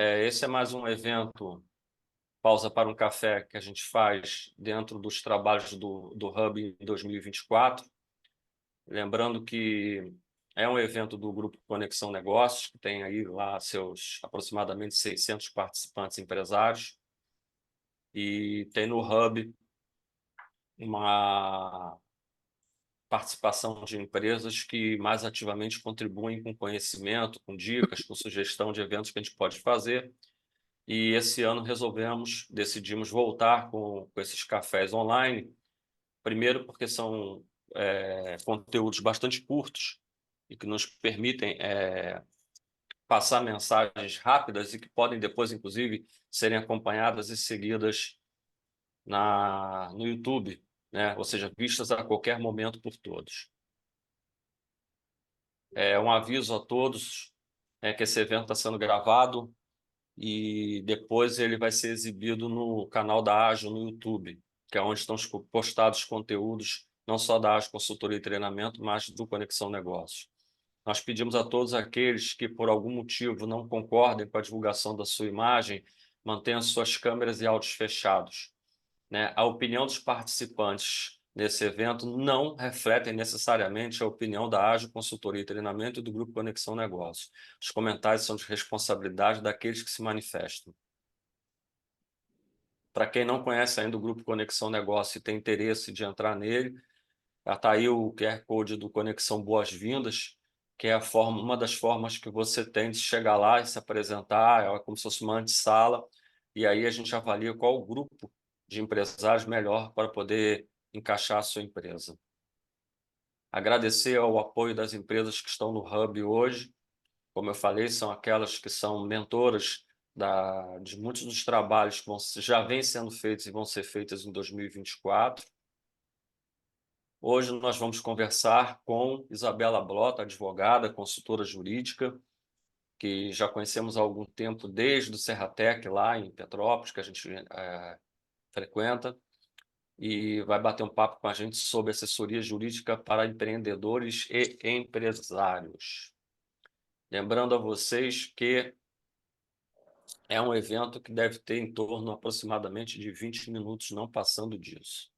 Esse é mais um evento Pausa para um Café que a gente faz dentro dos trabalhos do Hub em 2024. Lembrando que é um evento do Grupo Conexão Negócios, que tem aí lá seus aproximadamente 600 participantes empresários, e tem no Hub uma participação de empresas que mais ativamente contribuem com conhecimento, com dicas, com sugestão de eventos que a gente pode fazer. E esse ano decidimos voltar com esses cafés online, primeiro porque são conteúdos bastante curtos e que nos permitem passar mensagens rápidas e que podem depois, inclusive, serem acompanhadas e seguidas no YouTube, né? Ou seja, vistas a qualquer momento por todos. Um aviso a todos que esse evento está sendo gravado e depois ele vai ser exibido no canal da Ágil no YouTube, que é onde estão postados conteúdos não só da Ágil Consultoria e Treinamento, mas do Conexão Negócios. Nós pedimos a todos aqueles que, por algum motivo, não concordem com a divulgação da sua imagem, mantenham suas câmeras e áudios fechados, né? A opinião dos participantes nesse evento não reflete necessariamente a opinião da Ágil Consultoria e Treinamento e do Grupo Conexão Negócios. Os comentários são de responsabilidade daqueles que se manifestam. Para quem não conhece ainda o Grupo Conexão Negócio e tem interesse de entrar nele, está aí o QR Code do Conexão Boas-Vindas, que é uma das formas que você tem de chegar lá e se apresentar, é como se fosse uma antessala, e aí a gente avalia qual o grupo de empresários melhor para poder encaixar a sua empresa. Agradecer ao apoio das empresas que estão no Hub hoje. Como eu falei, são aquelas que são mentoras de muitos dos trabalhos que já vêm sendo feitos e vão ser feitos em 2024. Hoje nós vamos conversar com Isabela Blota, advogada, consultora jurídica, que já conhecemos há algum tempo desde o Serratec, lá em Petrópolis, que a gente frequenta, e vai bater um papo com a gente sobre assessoria jurídica para empreendedores e empresários. Lembrando a vocês que é um evento que deve ter em torno aproximadamente de 20 minutos, não passando disso.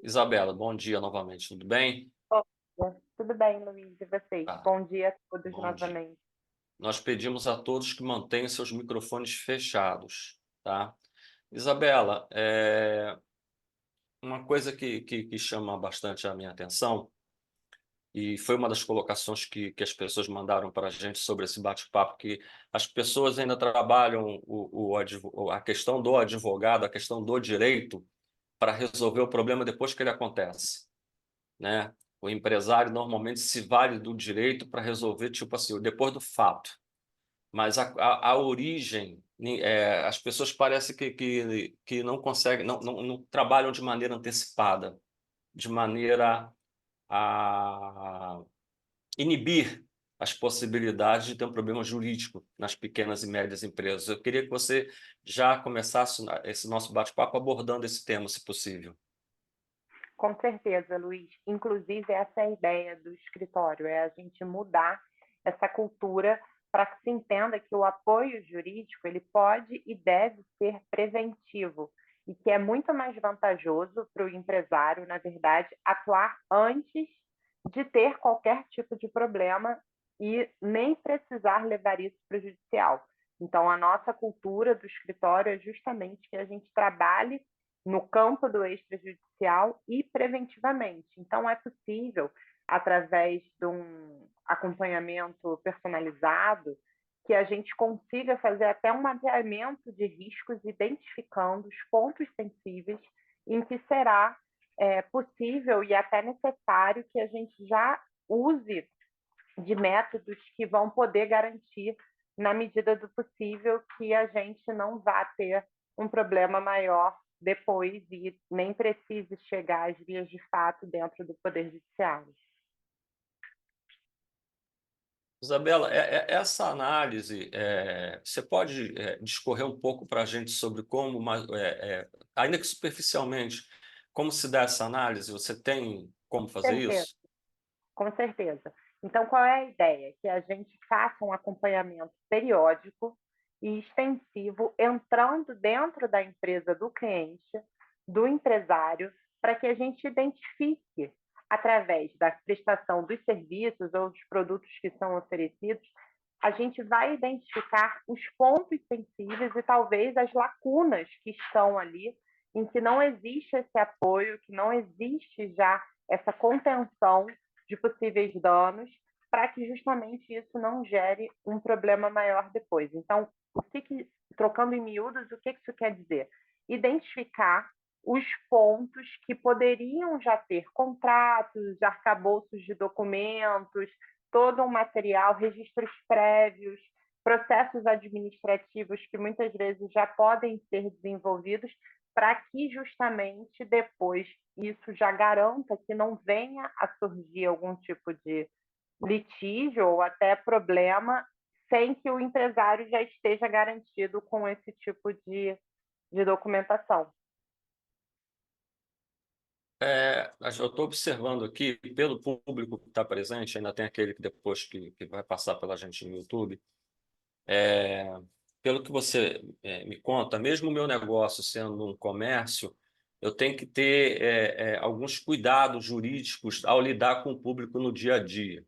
Isabela, bom dia novamente, tudo bem? Bom dia. Tudo bem, Luiz, e vocês? Tá, Bom dia a todos bom dia. novamente. Nós pedimos a todos que mantenham seus microfones fechados, tá? Isabela, uma coisa que chama bastante a minha atenção, e foi uma das colocações que as pessoas mandaram para a gente sobre esse bate-papo, que as pessoas ainda trabalham a questão do advogado, a questão do direito, para resolver o problema depois que ele acontece, né? O empresário normalmente se vale do direito para resolver, tipo assim, depois do fato. Mas a origem, as pessoas parecem que não conseguem, não trabalham de maneira antecipada, de maneira a inibir as possibilidades de ter um problema jurídico nas pequenas e médias empresas. Eu queria que você já começasse esse nosso bate-papo abordando esse tema, se possível. Com certeza, Luiz. Inclusive, essa é a ideia do escritório, é a gente mudar essa cultura para que se entenda que o apoio jurídico ele pode e deve ser preventivo e que é muito mais vantajoso para o empresário, na verdade, atuar antes de ter qualquer tipo de problema e nem precisar levar isso para o judicial. Então, a nossa cultura do escritório é justamente que a gente trabalhe no campo do extrajudicial e preventivamente. Então, é possível, através de um acompanhamento personalizado, que a gente consiga fazer até um mapeamento de riscos, identificando os pontos sensíveis em que será possível e até necessário que a gente já use de métodos que vão poder garantir, na medida do possível, que a gente não vá ter um problema maior depois e nem precise chegar às vias de fato dentro do Poder Judiciário. Isabela, essa análise, você pode discorrer um pouco para a gente sobre como, ainda que superficialmente, como se dá essa análise? Você tem como fazer Certeza, isso? com certeza. Então, qual é a ideia? Que a gente faça um acompanhamento periódico e extensivo entrando dentro da empresa do cliente, do empresário, para que a gente identifique, através da prestação dos serviços ou dos produtos que são oferecidos, a gente vai identificar os pontos sensíveis e talvez as lacunas que estão ali, em que não existe esse apoio, que não existe já essa contenção de possíveis danos, para que justamente isso não gere um problema maior depois. Então, trocando em miúdos, o que isso quer dizer? Identificar os pontos que poderiam já ter contratos, arcabouços de documentos, todo um material, registros prévios, processos administrativos que muitas vezes já podem ser desenvolvidos para que justamente depois isso já garanta que não venha a surgir algum tipo de litígio ou até problema sem que o empresário já esteja garantido com esse tipo de documentação. Eu estou observando aqui, pelo público que está presente, ainda tem aquele que depois que vai passar pela gente no YouTube. Pelo que você me conta, mesmo o meu negócio sendo um comércio, eu tenho que ter alguns cuidados jurídicos ao lidar com o público no dia a dia,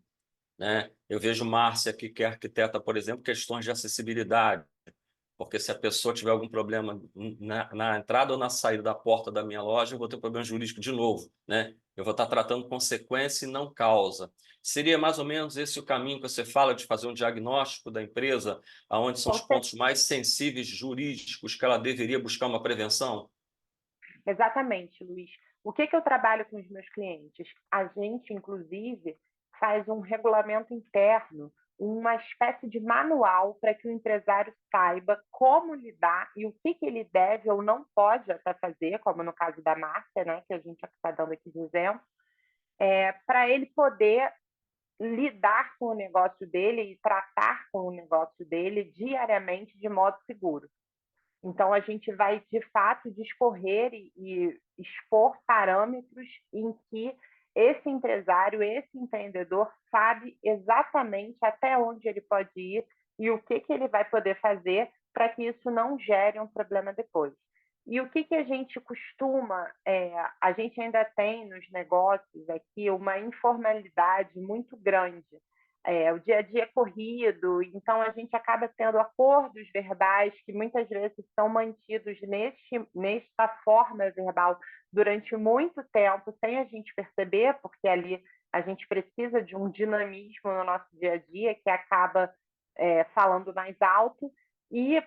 né? Eu vejo Márcia aqui, que é arquiteta, por exemplo, questões de acessibilidade, porque se a pessoa tiver algum problema na entrada ou na saída da porta da minha loja, eu vou ter um problema jurídico de novo, né? Eu vou estar tratando consequência e não causa. Seria mais ou menos esse o caminho que você fala de fazer um diagnóstico da empresa, aonde são os Com pontos mais sensíveis jurídicos que ela deveria buscar uma prevenção? Exatamente, Luiz. O que eu trabalho com os meus clientes? A gente, inclusive, faz um regulamento interno, uma espécie de manual para que o empresário saiba como lidar e o que ele deve ou não pode até fazer, como no caso da Márcia, né, que a gente está dando aqui de exemplo, para ele poder lidar com o negócio dele e tratar com o negócio dele diariamente de modo seguro. Então, a gente vai, de fato, discorrer e expor parâmetros em que esse empresário, esse empreendedor, sabe exatamente até onde ele pode ir e o que ele vai poder fazer para que isso não gere um problema depois. E o que a gente costuma, a gente ainda tem nos negócios aqui uma informalidade muito grande. O dia a dia é corrido, então a gente acaba tendo acordos verbais que muitas vezes são mantidos nesta forma verbal durante muito tempo, sem a gente perceber, porque ali a gente precisa de um dinamismo no nosso dia a dia que acaba falando mais alto, e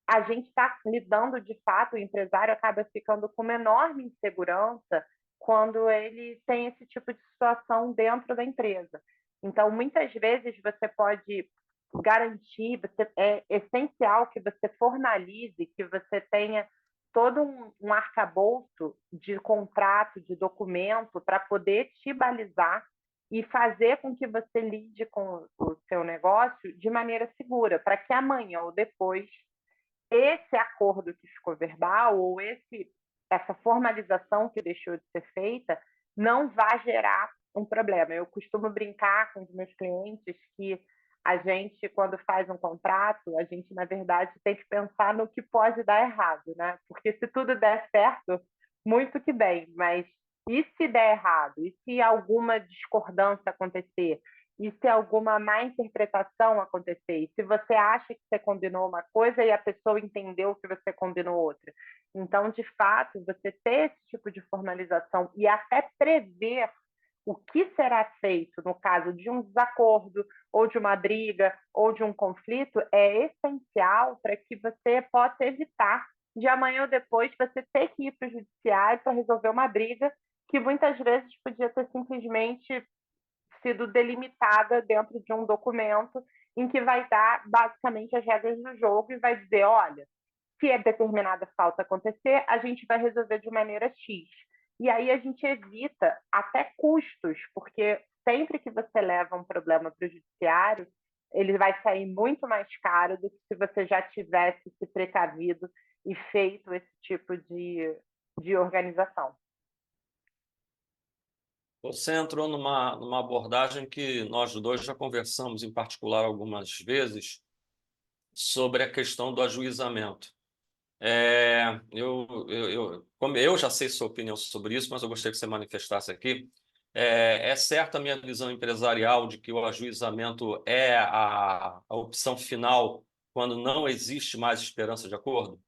a gente está lidando de fato, o empresário acaba ficando com uma enorme insegurança quando ele tem esse tipo de situação dentro da empresa. Então, muitas vezes você pode garantir, é essencial que você formalize, que você tenha todo um arcabouço de contrato, de documento, para poder te balizar e fazer com que você lide com o seu negócio de maneira segura, para que amanhã ou depois esse acordo que ficou verbal ou essa formalização que deixou de ser feita não vai gerar um problema. Eu costumo brincar com os meus clientes que a gente, quando faz um contrato, a gente, na verdade, tem que pensar no que pode dar errado, né? Porque se tudo der certo, muito que bem, mas e se der errado? E se alguma discordância acontecer? E se alguma má interpretação acontecer? E se você acha que você combinou uma coisa e a pessoa entendeu que você combinou outra? Então, de fato, você ter esse tipo de formalização e até prever o que será feito no caso de um desacordo, ou de uma briga, ou de um conflito, é essencial para que você possa evitar de amanhã ou depois você ter que ir para o judiciário para resolver uma briga que muitas vezes podia ter simplesmente sido delimitada dentro de um documento em que vai dar basicamente as regras do jogo e vai dizer, olha, se é determinada falta acontecer, a gente vai resolver de maneira X. E aí a gente evita até custos, porque sempre que você leva um problema para o judiciário, ele vai sair muito mais caro do que se você já tivesse se precavido e feito esse tipo de organização. Você entrou numa abordagem que nós dois já conversamos em particular algumas vezes, sobre a questão do ajuizamento. Como eu já sei sua opinião sobre isso, mas eu gostaria que você manifestasse aqui. É certa a minha visão empresarial de que o ajuizamento é a opção final quando não existe mais esperança de acordo?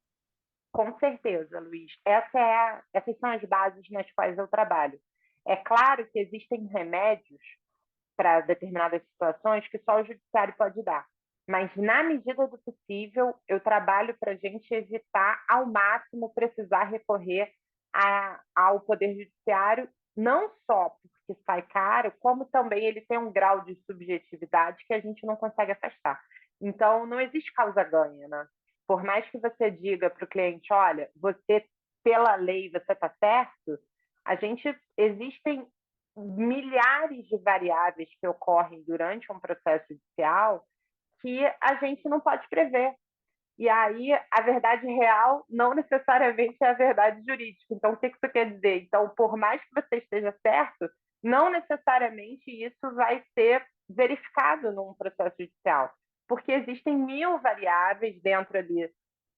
Com certeza, Luiz. Essas são as bases nas quais eu trabalho. É claro que existem remédios para determinadas situações que só o judiciário pode dar. Mas, na medida do possível, eu trabalho para a gente evitar ao máximo precisar recorrer ao Poder Judiciário, não só porque sai caro, como também ele tem um grau de subjetividade que a gente não consegue afastar. Então, não existe causa-ganha, né? Por mais que você diga para o cliente, olha, você, pela lei, você está certo, existem milhares de variáveis que ocorrem durante um processo judicial que a gente não pode prever. E aí, a verdade real não necessariamente é a verdade jurídica. Então, o que isso quer dizer? Então, por mais que você esteja certo, não necessariamente isso vai ser verificado num processo judicial, porque existem mil variáveis dentro ali,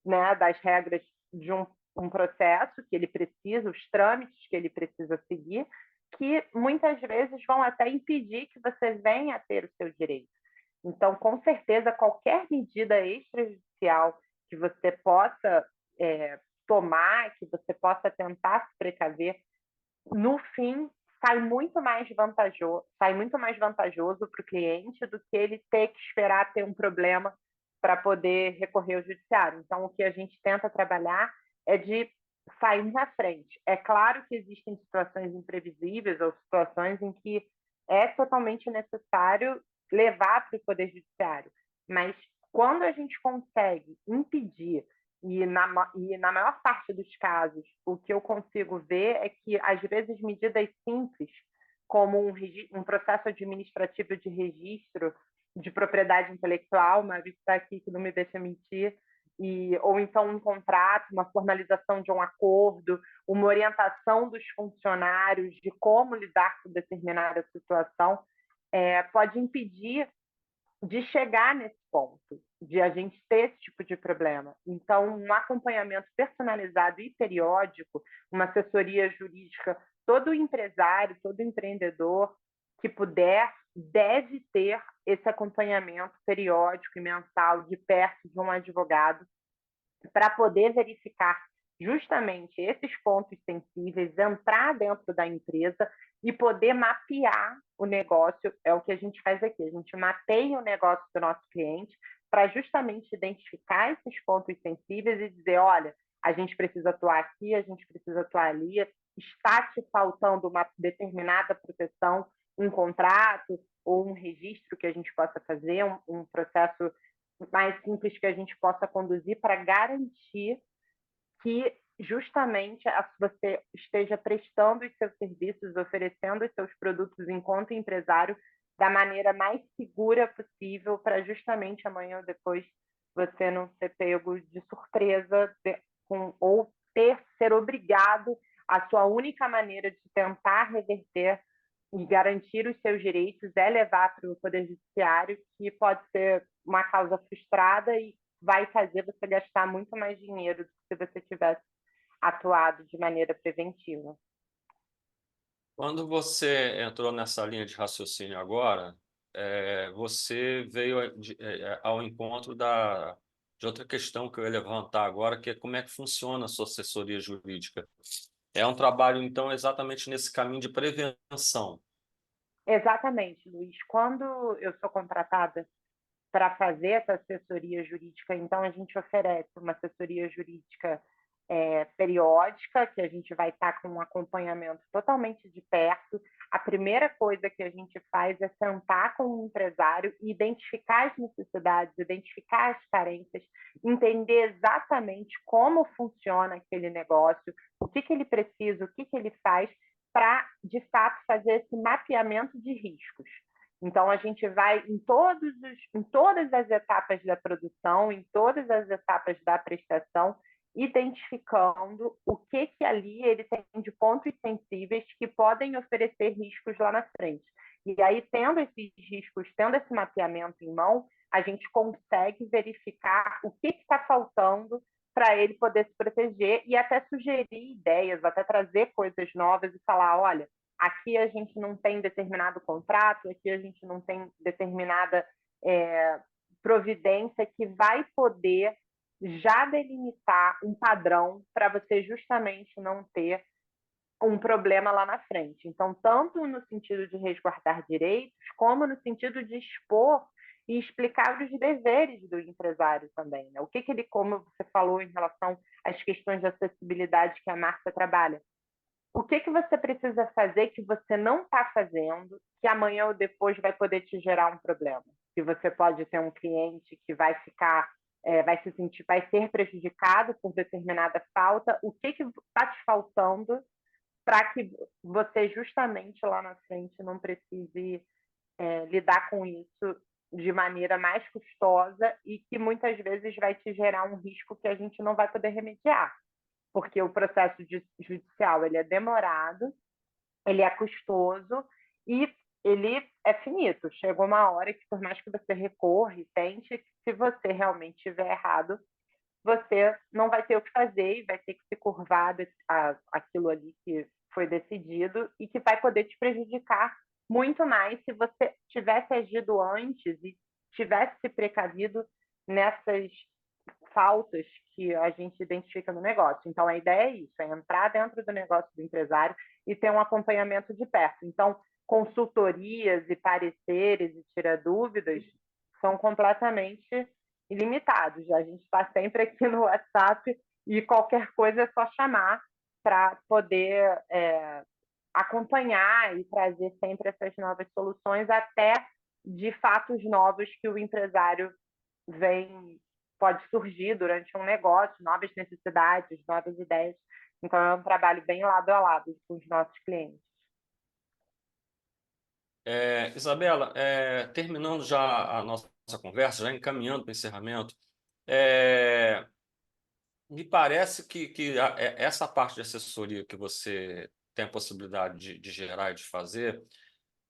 né, das regras de um processo que ele precisa, os trâmites que ele precisa seguir, que muitas vezes vão até impedir que você venha a ter o seu direito. Então, com certeza, qualquer medida extrajudicial que você possa tomar, que você possa tentar se precaver, no fim, sai muito mais vantajoso para o cliente do que ele ter que esperar ter um problema para poder recorrer ao judiciário. Então, o que a gente tenta trabalhar é de sair na frente. É claro que existem situações imprevisíveis ou situações em que é totalmente necessário levar para o Poder Judiciário, mas quando a gente consegue impedir e na maior parte dos casos, o que eu consigo ver é que, às vezes, medidas simples, como um processo administrativo de registro de propriedade intelectual, uma vista aqui que não me deixa mentir, ou então um contrato, uma formalização de um acordo, uma orientação dos funcionários de como lidar com determinada situação, pode impedir de chegar nesse ponto, de a gente ter esse tipo de problema. Então, um acompanhamento personalizado e periódico, uma assessoria jurídica, todo empresário, todo empreendedor que puder, deve ter esse acompanhamento periódico e mensal de perto de um advogado para poder verificar justamente esses pontos sensíveis, entrar dentro da empresa e poder mapear o negócio. É o que a gente faz aqui, a gente mapeia o negócio do nosso cliente para justamente identificar esses pontos sensíveis e dizer, olha, a gente precisa atuar aqui, a gente precisa atuar ali, está te faltando uma determinada proteção, um contrato ou um registro que a gente possa fazer, um processo mais simples que a gente possa conduzir para garantir que justamente você esteja prestando os seus serviços, oferecendo os seus produtos enquanto empresário da maneira mais segura possível para justamente amanhã ou depois você não ser pego de surpresa ou ser obrigado. A sua única maneira de tentar reverter e garantir os seus direitos é levar para o Poder Judiciário, que pode ser uma causa frustrada e vai fazer você gastar muito mais dinheiro do que se você tivesse atuado de maneira preventiva. Quando você entrou nessa linha de raciocínio agora, você veio ao encontro de outra questão que eu ia levantar agora, que é como é que funciona a sua assessoria jurídica. É um trabalho, então, exatamente nesse caminho de prevenção. Exatamente, Luiz. Quando eu sou contratada para fazer essa assessoria jurídica, então a gente oferece uma assessoria jurídica periódica, que a gente vai estar com um acompanhamento totalmente de perto. A primeira coisa que a gente faz é sentar com o empresário e identificar as necessidades, identificar as carências, entender exatamente como funciona aquele negócio, o que ele precisa, o que ele faz, para, de fato, fazer esse mapeamento de riscos. Então, a gente vai em todas as etapas da produção, em todas as etapas da prestação, identificando o que ali ele tem de pontos sensíveis que podem oferecer riscos lá na frente. E aí, tendo esses riscos, tendo esse mapeamento em mão, a gente consegue verificar o que está faltando para ele poder se proteger e até sugerir ideias, até trazer coisas novas e falar, olha, aqui a gente não tem determinado contrato, aqui a gente não tem determinada providência que vai poder já delimitar um padrão para você justamente não ter um problema lá na frente. Então, tanto no sentido de resguardar direitos, como no sentido de expor e explicar os deveres do empresário também, né? O que ele, como você falou em relação às questões de acessibilidade que a Márcia trabalha, o que você precisa fazer que você não está fazendo, que amanhã ou depois vai poder te gerar um problema? Que você pode ter um cliente que vai ficar, vai se sentir, vai ser prejudicado por determinada falta. O que está te faltando para que você justamente lá na frente não precise lidar com isso de maneira mais custosa e que muitas vezes vai te gerar um risco que a gente não vai poder remediar, porque o processo judicial ele é demorado, ele é custoso e ele é finito. Chega uma hora que, por mais que você recorra e tente, se você realmente estiver errado, você não vai ter o que fazer e vai ter que se curvar aquilo ali que foi decidido e que vai poder te prejudicar muito mais se você tivesse agido antes e tivesse se precavido nessas faltas que a gente identifica no negócio. Então, a ideia é isso, é entrar dentro do negócio do empresário e ter um acompanhamento de perto. Então, consultorias e pareceres e tirar dúvidas são completamente ilimitados. A gente está sempre aqui no WhatsApp e qualquer coisa é só chamar para poder acompanhar e trazer sempre essas novas soluções até de fatos novos que o empresário pode surgir durante um negócio, novas necessidades, novas ideias. Então, é um trabalho bem lado a lado com os nossos clientes. Isabela, terminando já a nossa conversa, já encaminhando para o encerramento, é, me parece que essa parte de assessoria que você tem a possibilidade de gerar e de fazer,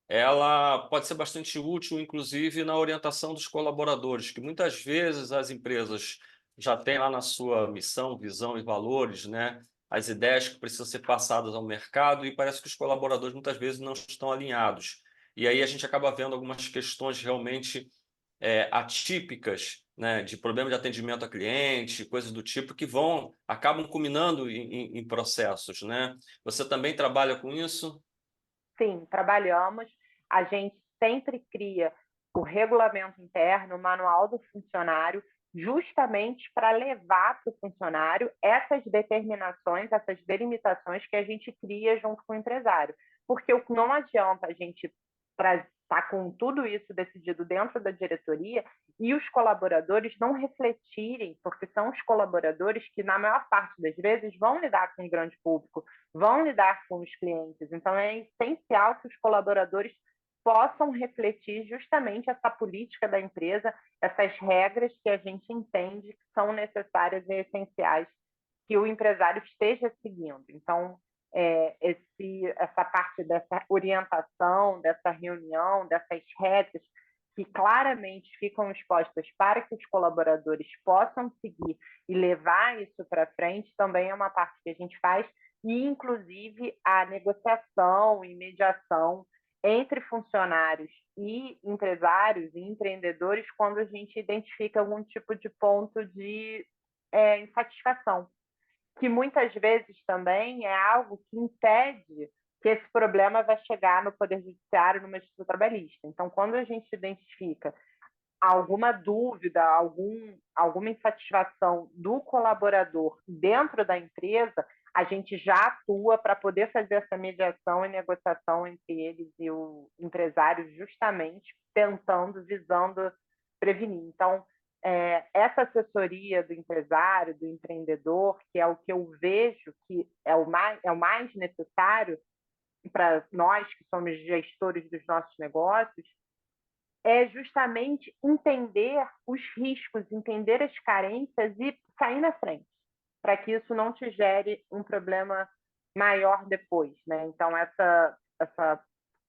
ela pode ser bastante útil, inclusive, na orientação dos colaboradores, que muitas vezes as empresas já têm lá na sua missão, visão e valores, né, as ideias que precisam ser passadas ao mercado e parece que os colaboradores muitas vezes não estão alinhados. E aí a gente acaba vendo algumas questões realmente atípicas, né, de problema de atendimento a cliente, coisas do tipo, que acabam culminando em processos, né? Você também trabalha com isso? Sim, trabalhamos. A gente sempre cria o regulamento interno, o manual do funcionário, justamente para levar para o funcionário essas determinações, essas delimitações que a gente cria junto com o empresário. Porque não adianta a gente estar com tudo isso decidido dentro da diretoria e os colaboradores não refletirem, porque são os colaboradores que, na maior parte das vezes, vão lidar com o grande público, vão lidar com os clientes. Então, é essencial que os colaboradores possam refletir justamente essa política da empresa, essas regras que a gente entende que são necessárias e essenciais que o empresário esteja seguindo. Então, essa parte dessa orientação, dessa reunião, dessas regras que claramente ficam expostas para que os colaboradores possam seguir e levar isso para frente, também é uma parte que a gente faz, e inclusive a negociação e mediação entre funcionários e empresários e empreendedores quando a gente identifica algum tipo de ponto de insatisfação, que muitas vezes também é algo que impede que esse problema vai chegar no Poder Judiciário, numa justiça trabalhista. Então, quando a gente identifica alguma dúvida, alguma insatisfação do colaborador dentro da empresa, a gente já atua para poder fazer essa mediação e negociação entre eles e o empresário, justamente visando prevenir. Então, essa assessoria do empresário, do empreendedor, que é o que eu vejo que é o mais necessário para nós que somos gestores dos nossos negócios, é justamente entender os riscos, entender as carências e sair na frente, para que isso não te gere um problema maior depois, né? Então, essa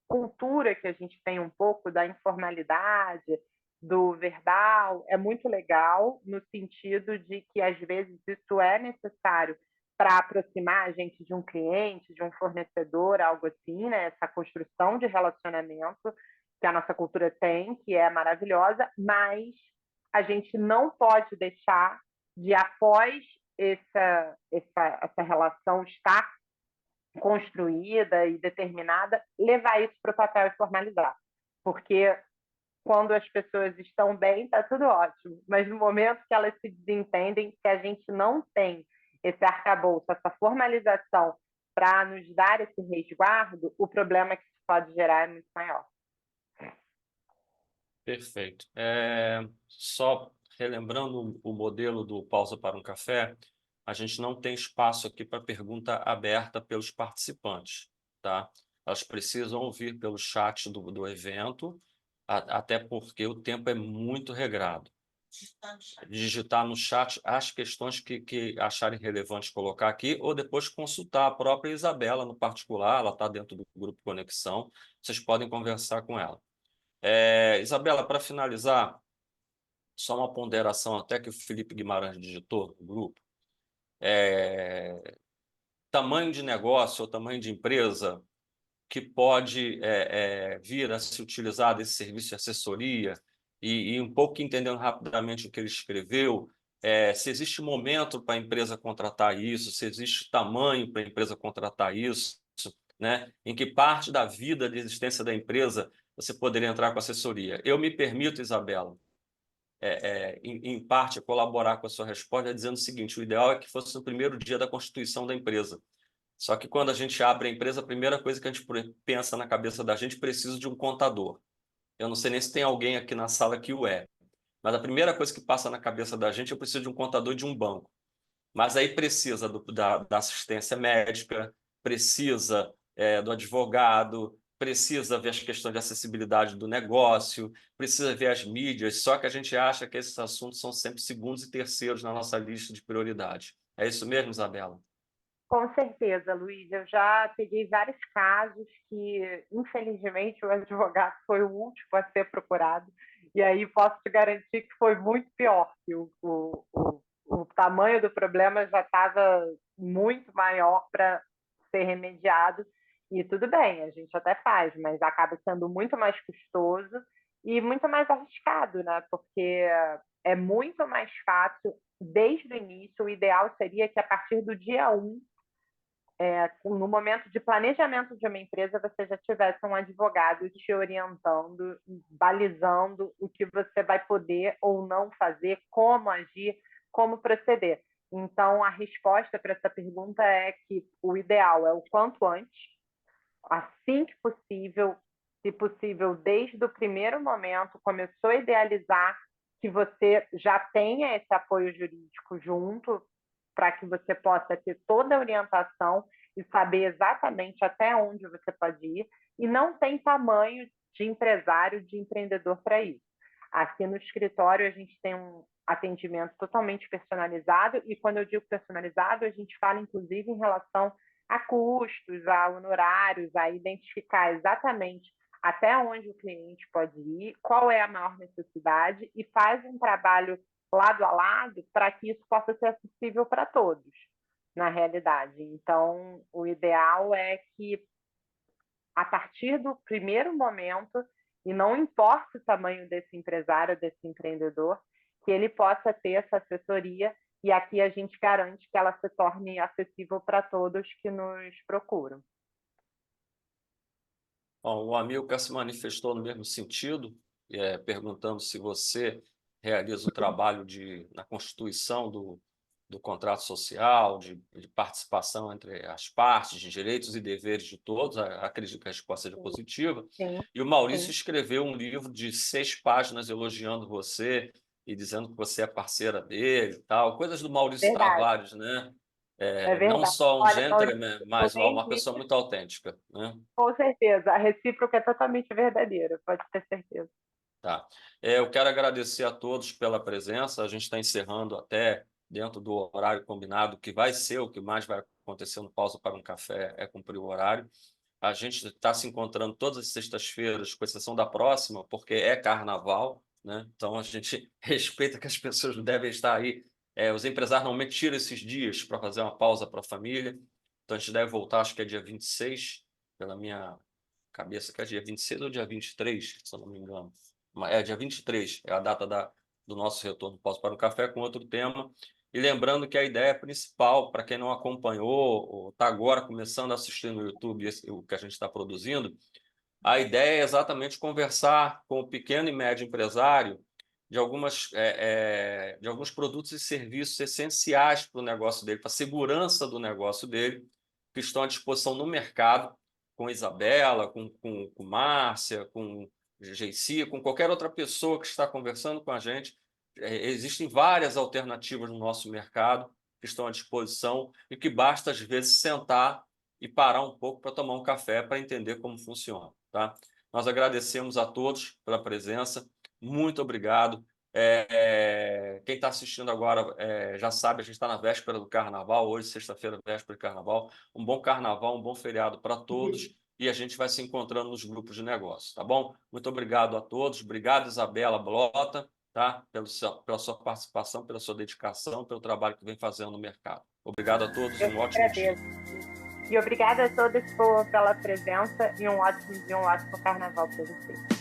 cultura que a gente tem um pouco da informalidade, do verbal, é muito legal, no sentido de que, às vezes, isso é necessário para aproximar a gente de um cliente, de um fornecedor, algo assim, né? Essa construção de relacionamento que a nossa cultura tem, que é maravilhosa, mas a gente não pode deixar de, após essa relação estar construída e determinada, levar isso para o papel e formalizar. Porque quando as pessoas estão bem, está tudo ótimo. Mas no momento que elas se desentendem, que a gente não tem esse arcabouço, essa formalização para nos dar esse resguardo, o problema que isso pode gerar é muito maior. Perfeito. Só relembrando o modelo do Pausa para um Café, a gente não tem espaço aqui para pergunta aberta pelos participantes, tá? Elas precisam vir pelo chat do evento, até porque o tempo é muito regrado. Digitar no chat as questões que acharem relevante colocar aqui, ou depois consultar a própria Isabela no particular, ela está dentro do grupo Conexão, vocês podem conversar com ela. Isabela, para finalizar, só uma ponderação até que o Felipe Guimarães digitou no grupo. Tamanho de negócio ou tamanho de empresa que pode vir a se utilizar desse serviço de assessoria e um pouco entendendo rapidamente o que ele escreveu, se existe momento para a empresa contratar isso, se existe tamanho para a empresa contratar isso, né? Em que parte da vida de existência da empresa você poderia entrar com assessoria. Eu me permito, Isabela, em parte, colaborar com a sua resposta, dizendo o seguinte: o ideal é que fosse no primeiro dia da constituição da empresa. Só que quando a gente abre a empresa, a primeira coisa que a gente pensa na cabeça da gente, precisa de um contador. Eu não sei nem se tem alguém aqui na sala que o é, mas a primeira coisa que passa na cabeça da gente, eu preciso de um contador de um banco. Mas aí precisa da assistência médica, precisa do advogado, precisa ver as questões de acessibilidade do negócio, precisa ver as mídias, só que a gente acha que esses assuntos são sempre segundos e terceiros na nossa lista de prioridade. É isso mesmo, Isabela? Com certeza, Luiz. Eu já peguei vários casos que, infelizmente, o advogado foi o último a ser procurado. E aí posso te garantir que foi muito pior, que o tamanho do problema já estava muito maior para ser remediado. E tudo bem, a gente até faz, mas acaba sendo muito mais custoso e muito mais arriscado, né? Porque é muito mais fácil, desde o início, o ideal seria que, a partir do dia 1, no momento de planejamento de uma empresa, você já tivesse um advogado te orientando, balizando o que você vai poder ou não fazer, como agir, como proceder. Então, a resposta para essa pergunta é que o ideal é o quanto antes, assim que possível, se possível, desde o primeiro momento, começou a idealizar que você já tenha esse apoio jurídico junto, para que você possa ter toda a orientação e saber exatamente até onde você pode ir, e não tem tamanho de empresário, de empreendedor para isso. Aqui no escritório, a gente tem um atendimento totalmente personalizado, e quando eu digo personalizado, a gente fala, inclusive, em relação a custos, a honorários, a identificar exatamente até onde o cliente pode ir, qual é a maior necessidade, e faz um trabalho lado a lado para que isso possa ser acessível para todos, na realidade. Então, o ideal é que, a partir do primeiro momento, e não importa o tamanho desse empresário, desse empreendedor, que ele possa ter essa assessoria, e aqui a gente garante que ela se torne acessível para todos que nos procuram. Bom, o Amilcar se manifestou no mesmo sentido, perguntando se você realiza o trabalho na constituição do contrato social, de participação entre as partes, de direitos e deveres de todos. Acredito que a resposta seja positiva. Sim, E o Maurício sim. escreveu um livro de 6 páginas elogiando você e dizendo que você é parceira dele e tal. Coisas do Maurício Verdade, Tavares, né? é Não verdade. só um Olha, Maurício, gentleman, eu mas nem uma vi, pessoa muito autêntica, né? com certeza. A recíproca é totalmente verdadeira, pode ter certeza. Tá. Eu quero agradecer a todos pela presença. A gente está encerrando até dentro do horário combinado, que vai ser o que mais vai acontecer no Pausa para um Café, é cumprir o horário. a gente está se encontrando todas as sextas-feiras, com exceção da próxima, porque é carnaval, né? Então a gente respeita que as pessoas devem estar aí. Os empresários normalmente tiram esses dias para fazer uma pausa para a família. Então a gente deve voltar, acho que é dia 26, pela minha cabeça, que é dia 26 ou dia 23, se eu não me engano. É dia 23, é a data do nosso retorno Pós para um Café com outro tema. E lembrando que a ideia principal, para quem não acompanhou ou está agora começando a assistir no YouTube o que a gente está produzindo, a ideia é exatamente conversar com o pequeno e médio empresário de alguns produtos e serviços essenciais para o negócio dele, para a segurança do negócio dele, que estão à disposição no mercado, com Isabela, com Márcia, com Geici, com qualquer outra pessoa que está conversando com a gente. Existem várias alternativas no nosso mercado que estão à disposição e que basta, às vezes, sentar e parar um pouco para tomar um café para entender como funciona, tá? Nós agradecemos a todos pela presença. Muito obrigado. Quem está assistindo agora já sabe, a gente está na véspera do Carnaval, hoje, sexta-feira, véspera de Carnaval. Um bom Carnaval, um bom feriado para todos e a gente vai se encontrando nos grupos de negócio, tá bom? Muito obrigado a todos. Obrigado, Isabela Blota, tá? Pela sua participação, pela sua dedicação, pelo trabalho que vem fazendo no mercado. Obrigado a todos e Eu um que ótimo dia. agradeço. E obrigada a todos pela presença e um ótimo dia, um ótimo carnaval para vocês.